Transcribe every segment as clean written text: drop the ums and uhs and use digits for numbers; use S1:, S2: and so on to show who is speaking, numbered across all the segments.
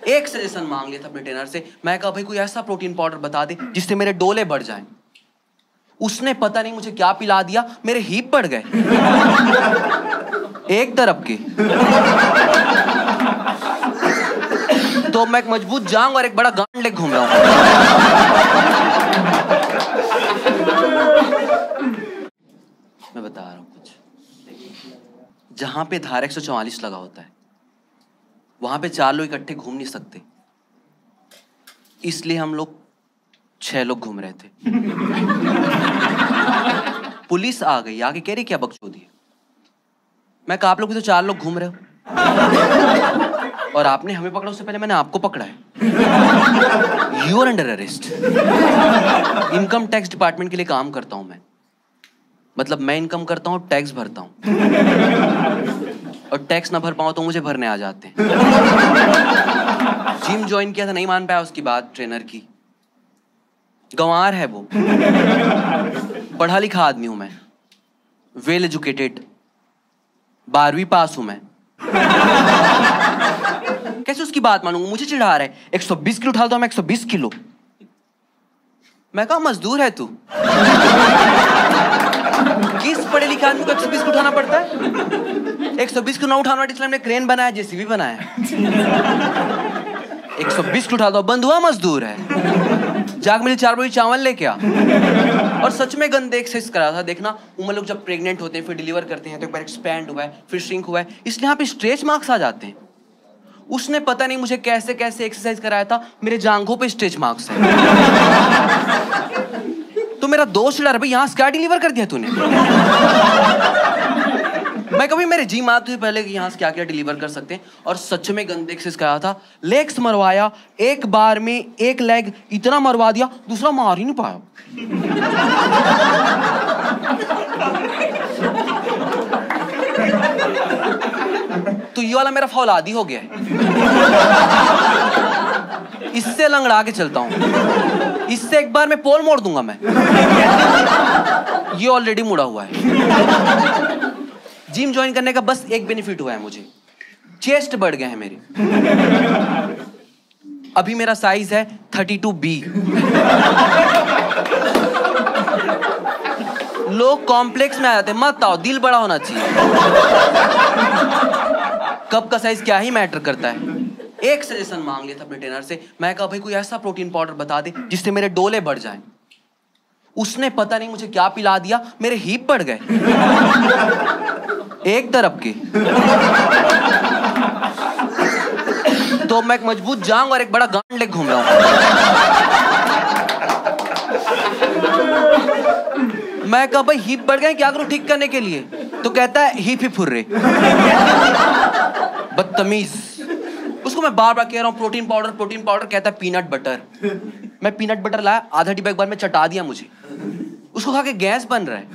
S1: एक सजेशन मांग लिया था अपने ट्रेनर से। मैं कहा भाई कोई ऐसा प्रोटीन पाउडर बता दे जिससे मेरे डोले बढ़ जाएं। उसने पता नहीं मुझे क्या पिला दिया, मेरे हीप बढ़ गए एक तरफ के। तो मैं एक मजबूत जांग और एक बड़ा गांड लेके घूम रहा हूं। मैं बता रहा हूं कुछ। जहां पे धारा 144 लगा होता है वहां पे 4 लोग इकट्ठे घूम नहीं सकते, इसलिए हम लोग 6 लोग घूम रहे थे। पुलिस आ गई, आके कह रही क्या बकचोदी है। मैं कहा आप लोग भी तो 4 लोग घूम रहे हो और आपने हमें पकड़ा, उससे पहले मैंने आपको पकड़ा है। You are under arrest. Income tax department के लिए काम करता हूं मैं, मतलब मैं इनकम करता हूं, टैक्स भरता हूं, और टैक्स ना भर पाऊं तो मुझे भरने आ जाते हैं। जिम ज्वाइन किया था, नहीं मान पाया उसकी बात ट्रेनर की। गंवार है वो। पढ़ा लिखा आदमी हूं मैं, वेल एजुकेटेड, 12वीं पास हूं मैं। कैसे उसकी बात मानूंगा? मुझे चिढ़ा रहा है। 120 किलो उठा दो, मैं 120 किलो। मैं कहा मजदूर है तू। किस पढ़े लिखे आदमी को 120 किलो उठाना पड़ता है? 120 किलो ना उठाना, इसलिए हमने क्रेन बनाया, जेसीबी बनाया। 120 किलो उठा दो, बंद हुआ, मजदूर है। जाग मिली 4 बजे चावल लेके आ। और सच में गंदे एक्सरसाइज करा था। देखना उम्र लोग जब प्रेग्नेंट होते हैं, फिर डिलीवर करते हैं, तो एक बार एक्सपैंड हुआ है, फिर श्रिंक हुआ है, इसलिए यहाँ पे स्ट्रेच मार्क्स आ जाते हैं। उसने पता नहीं मुझे कैसे कैसे एक्सरसाइज कराया था, मेरे जांघों पे स्ट्रेच मार्क्स है। तो मेरा दोस्त चिढ़ा रहा, भाई यहाँ से क्या डिलीवर कर दिया तूने? मैं कभी मेरे जी मारते हुए पहले कि यहाँ से क्या क्या डिलीवर कर सकते हैं, और सच में गंदे एक्सरसाइज कराया था। लेग्स मरवाया, एक बार में एक लेग इतना मरवा दिया, दूसरा मार ही नहीं पाया। तो ये वाला मेरा फौलादी हो गया है। इससे लंगड़ा के चलता हूं, इससे एक बार में पोल मोड़ दूंगा मैं। ये ऑलरेडी मुड़ा हुआ है। जिम ज्वाइन करने का बस एक बेनिफिट हुआ है मुझे, चेस्ट बढ़ गए हैं मेरे। अभी मेरा साइज है 32B। लोग कॉम्प्लेक्स में आ जाते हैं, मत आओ, दिल बड़ा होना चाहिए। कब का साइज क्या ही मैटर करता है। एक सजेशन मांग लिया था अपने ट्रेनर से। मैं कहा भाई कोई ऐसा प्रोटीन पाउडर बता दे जिससे मेरे डोले बढ़ जाएं। उसने पता नहीं मुझे क्या पिला दिया, मेरे हीप बढ़ गए एक तरफ के। तो मैं एक मजबूत जांग और एक बड़ा गांड लेके घूम रहा हूं। मैं कहा भाई हीप बढ़ गए, क्या करूं ठीक करने के लिए? तो कहता है हीप ही फुर्रे। बदतमीज। उसको मैं बार बार कह रहा हूं प्रोटीन पाउडर, प्रोटीन पाउडर। कहता है पीनट बटर। मैं पीनट बटर लाया, आधा डिब्बा एक बार में चटा दिया मुझे। उसको खा के गैस बन रहा है।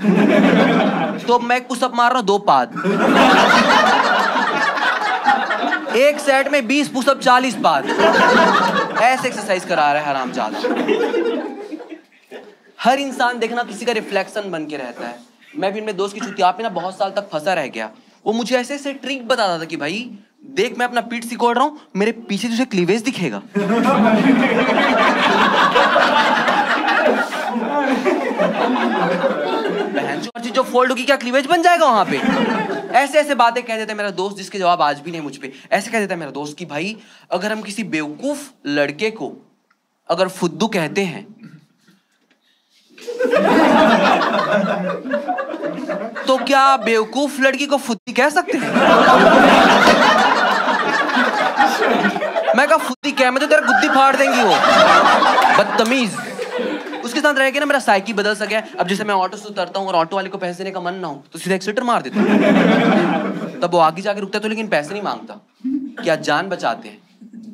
S1: तो मैं एक पुशअप मार रहा हूं, 2 पाद। एक सेट में 20 पुशअप, 40 पाद। ऐसे एक्सरसाइज करा रहा है हरामजादा। हर इंसान देखना किसी का रिफ्लेक्शन बन के रहता है। मैं भी मेरे दोस्त की छुट्टी पे ना बहुत साल तक फंसा रह गया। वो मुझे ऐसे ऐसे ट्रिक बताता था कि भाई देख मैं अपना पीठ सिकोड़ रहा हूं, मेरे पीछे तुझे क्लीवेज दिखेगा। जो फोल्ड होगी क्या क्लीवेज बन जाएगा वहां पे? ऐसे ऐसे बातें कह देता है मेरा दोस्त, जिसके जवाब आज भी नहीं मुझ पे। ऐसे कह देता है मेरा दोस्त कि भाई अगर हम किसी बेवकूफ लड़के को अगर फुद्दू कहते हैं तो क्या बेवकूफ लड़की को फुद्दी कह सकते हैं? मैं कहा फुद्दी क्या, मैं तो तेरा गुद्दी फाड़ देंगी वो। बदतमीज। उसके साथ रह के ना मेरा साइकी बदल सा गया। अब जैसे मैं ऑटो से उतरता हूँ और ऑटो वाले को पैसे देने का मन ना हो तो सीधा एक्सीलेटर मार देता हूँ। तब वो आगे जाके रुकता है तो लेकिन पैसे नहीं मांगता। क्या जान बचाते हैं,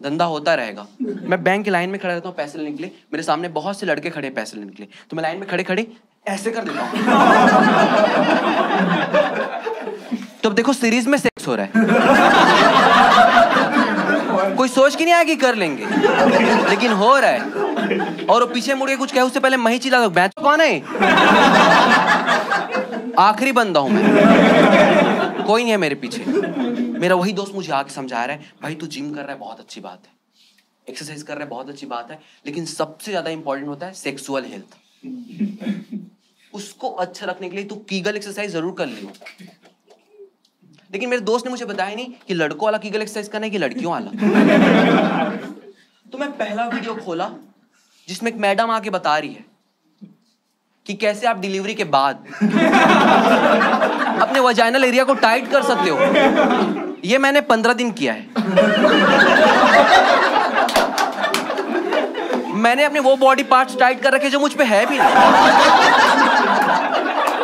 S1: धंधा होता रहेगा। मैं बैंक की लाइन में खड़ा रहता हूँ पैसे लेने के लिए, मेरे सामने बहुत से लड़के खड़े पैसे लेने के लिए, तो मैं लाइन में खड़े खड़े ऐसे कर देता हूँ। तो अब देखो सीरीज में सेक्स हो रहा है। कोई सोच के नहीं आया कि कर लेंगे, लेकिन हो रहा है। और वो पीछे मुड़ के कुछ कहे उससे पहले मैं ही चिल्ला दूं, बैच कौन है? आखिरी बंदा हूं मैं, कोई नहीं है मेरे पीछे। मेरा वही दोस्त मुझे आके समझा रहा है, भाई तू जिम कर रहा है बहुत अच्छी बात है, एक्सरसाइज कर रहे हैं, बहुत अच्छी बात है, लेकिन सबसे ज्यादा इंपॉर्टेंट होता है सेक्सुअल हेल्थ। उसको अच्छा रखने के लिए तू कीगल एक्सरसाइज जरूर कर लियो। लेकिन मेरे दोस्त ने मुझे बताया नहीं कि लड़कों वाला कीगल एक्सरसाइज करना है कि लड़कियों वाला। तो मैं पहला वीडियो खोला जिसमें एक मैडम आके बता रही है कि कैसे आप डिलीवरी के बाद अपने वजाइनल एरिया को टाइट कर सकते हो। ये मैंने 15 दिन किया है। मैंने अपने वो बॉडी पार्ट्स टाइट कर रखे जो मुझ पे है भी नहीं।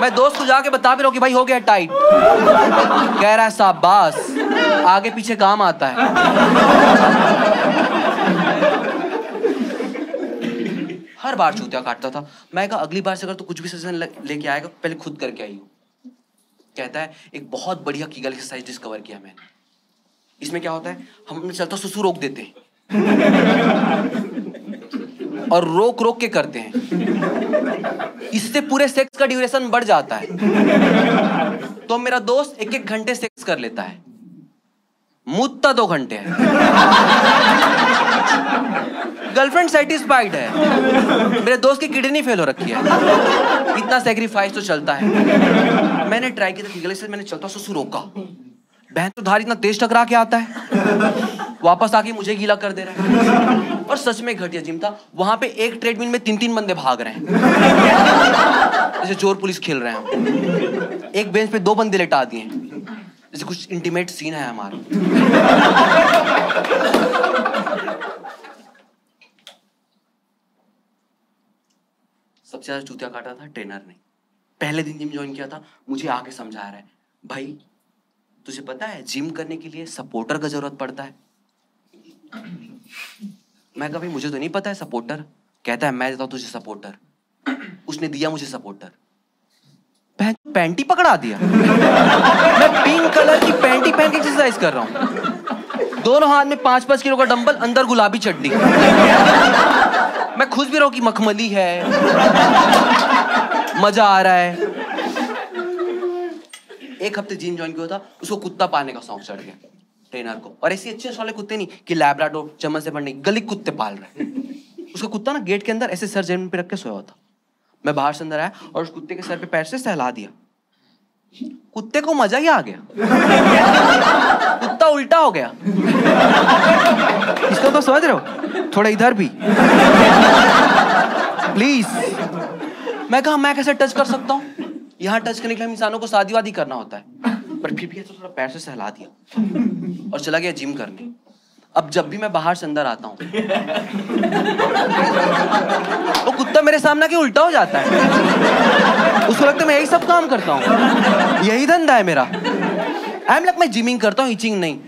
S1: मैं दोस्त को जाके बता भी रहा हूँ कि भाई हो गया टाइट। कह रहा है शाबाश, आगे पीछे काम आता है। हर बार चूतिया काटता था। मैं कहा अगली बार से अगर तू कुछ भी सजेशन लेके आएगा पहले खुद करके आई हो। कहता है एक बहुत बढ़िया कीगल एक्सरसाइज डिस्कवर किया मैंने। इसमें क्या होता है, हम अपने चलता सुसु रोक देते हैं और रोक रोक के करते हैं। इससे पूरे सेक्स का ड्यूरेशन बढ़ जाता है। तो मेरा दोस्त 1-1 घंटे सेक्स कर लेता है, मुद्दा 2 घंटे है। गर्लफ्रेंड सेटिस्फाइड है। मेरे दोस्त की किडनी फेल हो रखी है। इतना सैक्रिफाइस तो चलता है। मैंने ट्राई किया था, मैंने चलता सुसु रोका। बहन तो धार इतना तेज टकरा के आता है, वापस आके मुझे गीला कर दे रहा है। और सच में घटिया जिम था। वहां पे एक ट्रेडमिल में 3-3 बंदे भाग रहे हैं, जैसे चोर पुलिस खेल रहे हैं। एक बेंच पे 2 बंदे लेटा दिए, जैसे कुछ इंटीमेट सीन है हमारा। सबसे ज्यादा चूतिया काटा था ट्रेनर ने। पहले दिन जिम ज्वाइन किया था, मुझे आके समझा रहा है, भाई तुझे पता है जिम करने के लिए सपोर्टर का जरूरत पड़ता है। मैं कहा भाई मुझे तो नहीं पता है सपोर्टर। कहता है मैं देता हूं तुझे सपोर्टर। उसने दिया मुझे सपोर्टर, पैंटी पकड़ा दिया। मैं पिंक कलर की पैंटी पहन के एक्सरसाइज कर रहा हूं, दोनों हाथ में 5-5 किलो का डंबल, अंदर गुलाबी चड्डी। मैं खुश भी रहा हूं कि मखमली है, मजा आ रहा है। 1 हफ्ते जिम ज्वाइन किया था, उसको कुत्ता पालने का शौक चढ़ गया ट्रेनर को। और ऐसे अच्छे वाले कुत्ते नहीं कि लैब्राडोर चम्मच से पढ़ने, गली कुत्ते पाल रहे। उसका कुत्ता ना गेट के अंदर ऐसे सर जमीन पे रख के सोया था। मैं बाहर से अंदर आया और उस कुत्ते के सर पे पैर से सहला दिया। कुत्ते को मजा ही आ गया, कुत्ता उल्टा हो गया। इसको तो समझ रहे हो, थोड़ा इधर भी प्लीज। मैं कहा मैं कैसे टच कर सकता हूँ, यहाँ टच करने के लिए हम इंसानों को शादी वादी करना होता है। पर फिर भी तो थोड़ा पैर से सहला दिया और चला गया जिम करने। अब जब भी मैं बाहर से अंदर आता हूँ वो कुत्ता मेरे सामने के उल्टा हो जाता है। उसको लगता है मैं यही सब काम करता हूँ, यही धंधा है मेरा। आई एम लाइक मैं जिमिंग करता हूँ, ईचिंग नहीं।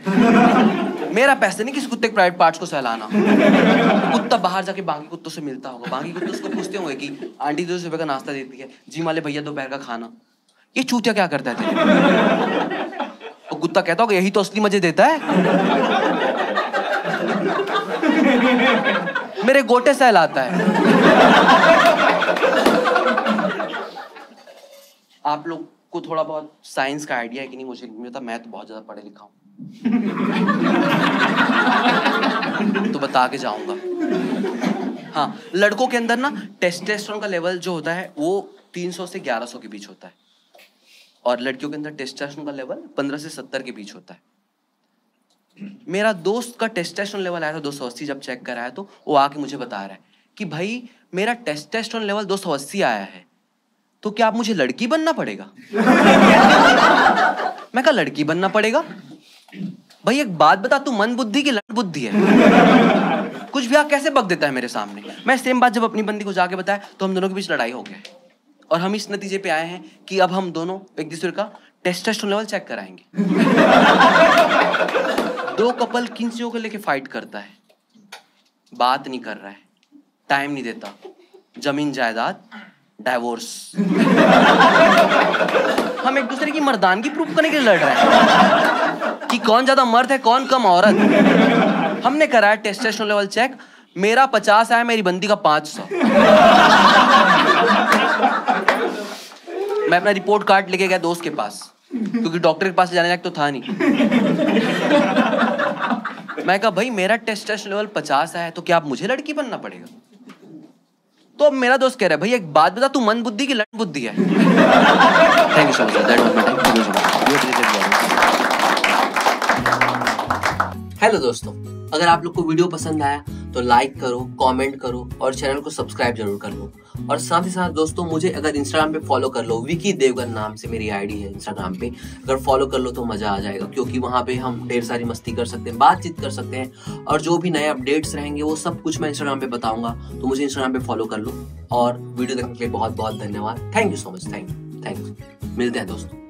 S1: मेरा पैसे नहीं किसी कुत्ते के प्राइवेट पार्ट्स को सहलाना। कुत्ता बाहर जाके बाकी कुत्तों से मिलता होगा, बाकी कुत्ते उसको पूछते होंगे कि आंटी 200 रुपए का नाश्ता देती है, जिम वाले भैया दोपहर का खाना। ये चूतिया क्या करता है? तो कुत्ता कहता होगा यही तो असली मजे देता है। मेरे गोटे सहलाता है। आप लोग को थोड़ा बहुत साइंस का आइडिया है कि नहीं मुझे नहीं पता, मैं तो बहुत ज्यादा पढ़े लिखा हूं। तो बता के जाऊंगा। हाँ, लड़कों के अंदर ना टेस्टोस्टेरोन का लेवल जो होता है वो 300 से 1100 के बीच होता है, और लड़कियों के अंदर टेस्टोस्टेरोन का लेवल 15 से 70 के बीच होता है। मेरा दोस्त का टेस्टोस्टेरोन लेवल आया था 280, जब चेक कराया तो वो आके मुझे बता रहा है कि भाई मेरा टेस्टोस्टेरोन लेवल 280 आया है, तो क्या अब मुझे लड़की बनना पड़ेगा? मैं कहा लड़की बनना पड़ेगा? भाई एक बात बता, तू मन बुद्धि की लड़ बुद्धि है? कुछ भी आप कैसे बक देता है मेरे सामने। मैं सेम बात जब अपनी बंदी को जाके बताया तो हम दोनों के बीच लड़ाई हो गया, और हम इस नतीजे पे आए हैं कि अब हम दोनों एक दूसरे का टेस्टोस्टेरोन लेवल चेक कराएंगे। 2 कपल किन चीजों को लेके फाइट करता है? बात नहीं कर रहा है, टाइम नहीं देता, जमीन जायदाद, डाइवोर्स। हम एक दूसरे की मर्दानगी प्रूफ करने के लिए लड़ रहे हैं कि कौन ज्यादा मर्द है कौन कम औरत। हमने कराया टेस्टोस्टेरोन लेवल चेक, मेरा 50 आया, मेरी बंदी का 500। मैं अपना रिपोर्ट कार्ड लेके गया दोस्त के पास, क्योंकि डॉक्टर के पास जाने लायक तो था नहीं। मैं कहा भाई मेरा टेस्टोस्टेरोन लेवल 50 है तो क्या आप मुझे लड़की बनना पड़ेगा? तो अब मेरा दोस्त कह रहा है भाई एक बात बता, तू मन बुद्धि की लड़ बुद्धि है? Thank you so much, that was my time. Hello दोस्तों, अगर आप लोग को वीडियो पसंद आया तो लाइक करो, कमेंट करो और चैनल को सब्सक्राइब जरूर कर लो। और साथ ही साथ दोस्तों मुझे अगर इंस्टाग्राम पे फॉलो कर लो, विकी देवगन नाम से मेरी आईडी है इंस्टाग्राम पे, अगर फॉलो कर लो तो मजा आ जाएगा, क्योंकि वहां पे हम ढेर सारी मस्ती कर सकते हैं, बातचीत कर सकते हैं और जो भी नए अपडेट्स रहेंगे वो सब कुछ मैं इंस्टाग्राम पे बताऊंगा। तो मुझे इंस्टाग्राम पे फॉलो कर लो और वीडियो देखने के लिए बहुत बहुत धन्यवाद। Thank you so much, thank you. मिलते हैं दोस्तों।